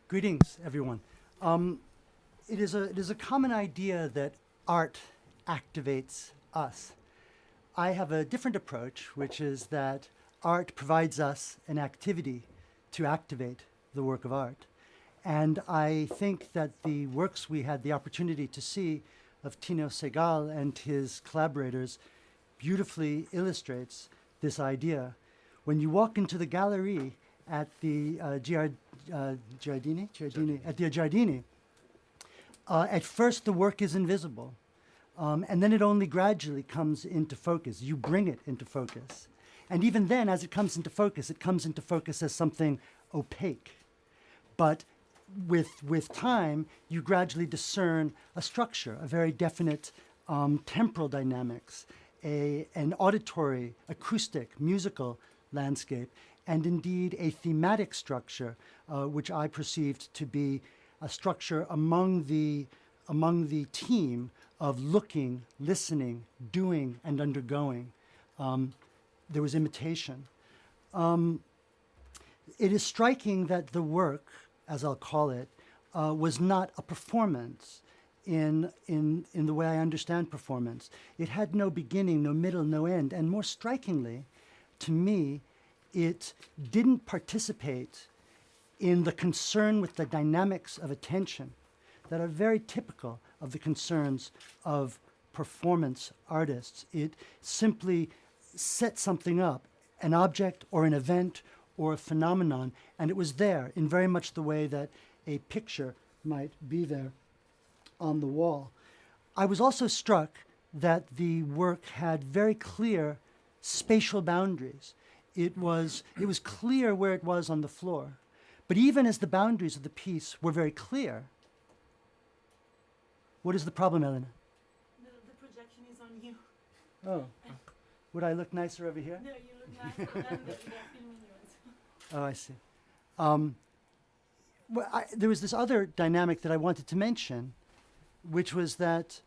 Greetings, everyone. It is a common idea that art activates us. I have a different approach, which is that art provides us an activity to activate the work of art. And I think that the works we had the opportunity to see of Tino Segal and his collaborators beautifully illustrates this idea. When you walk into the gallery at the Giardini, at first the work is invisible, and then it only gradually comes into focus. You bring it into focus. And even then, as it comes into focus as something opaque. But with time, you gradually discern a structure, a very definite temporal dynamics, an auditory, acoustic, musical landscape, and indeed a thematic structure, which I perceived to be a structure among the team of looking, listening, doing, and undergoing. There was imitation. It is striking that the work, as I'll call it, was not a performance in the way I understand performance. It had no beginning, no middle, no end, and more strikingly, to me, it didn't participate in the concern with the dynamics of attention that are very typical of the concerns of performance artists. It simply set something up, an object or an event or a phenomenon, and it was there in very much the way that a picture might be there on the wall. I was also struck that the work had very clear spatial boundaries. It was clear where it was on the floor. But even as the boundaries of the piece were very clear, what is the problem, Elena? The projection is on you. Oh. Would I look nicer over here? No, you look nicer than they're filming you. Oh, I see. There was this other dynamic that I wanted to mention, which was that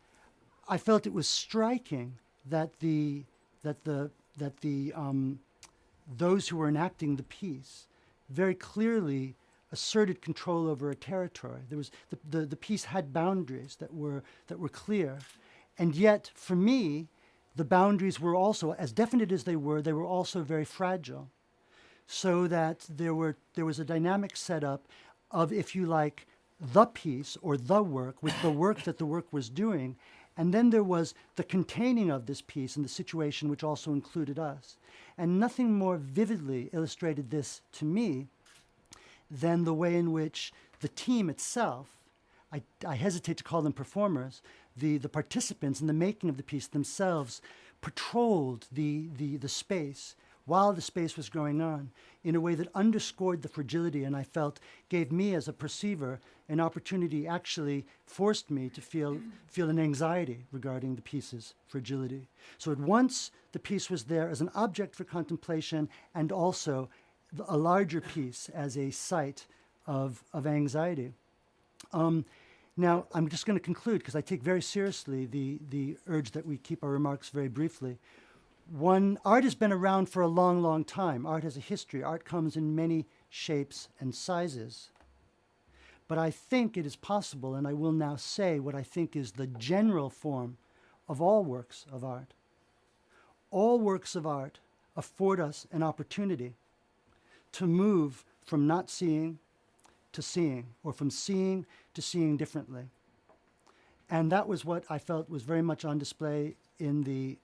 I felt it was striking that those who were enacting the piece very clearly asserted control over a territory. There was the piece had boundaries that were clear, and yet for me, the boundaries were also, as definite as they were also very fragile. So that there was a dynamic setup of, if you like, the piece or the work with the work that the work was doing. And then there was the containing of this piece and the situation, which also included us. And nothing more vividly illustrated this to me than the way in which the team itself, I hesitate to call them performers, the participants in the making of the piece themselves patrolled the space while the space was going on in a way that underscored the fragility, and I felt gave me as a perceiver an opportunity, actually forced me to feel an anxiety regarding the piece's fragility. So at once the piece was there as an object for contemplation and also a larger piece as a site of anxiety. Now, I'm just going to conclude because I take very seriously the urge that we keep our remarks very briefly. Art has been around for a long, long time. Art has a history. Art comes in many shapes and sizes. But I think it is possible, and I will now say what I think is the general form of all works of art. All works of art afford us an opportunity to move from not seeing to seeing, or from seeing to seeing differently. And that was what I felt was very much on display in the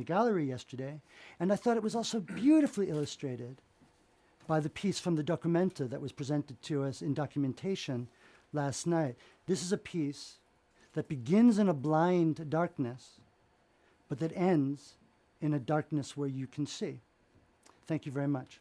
gallery yesterday. And I thought it was also beautifully illustrated by the piece from the Documenta that was presented to us in documentation last night. This is a piece that begins in a blind darkness, but that ends in a darkness where you can see. Thank you very much.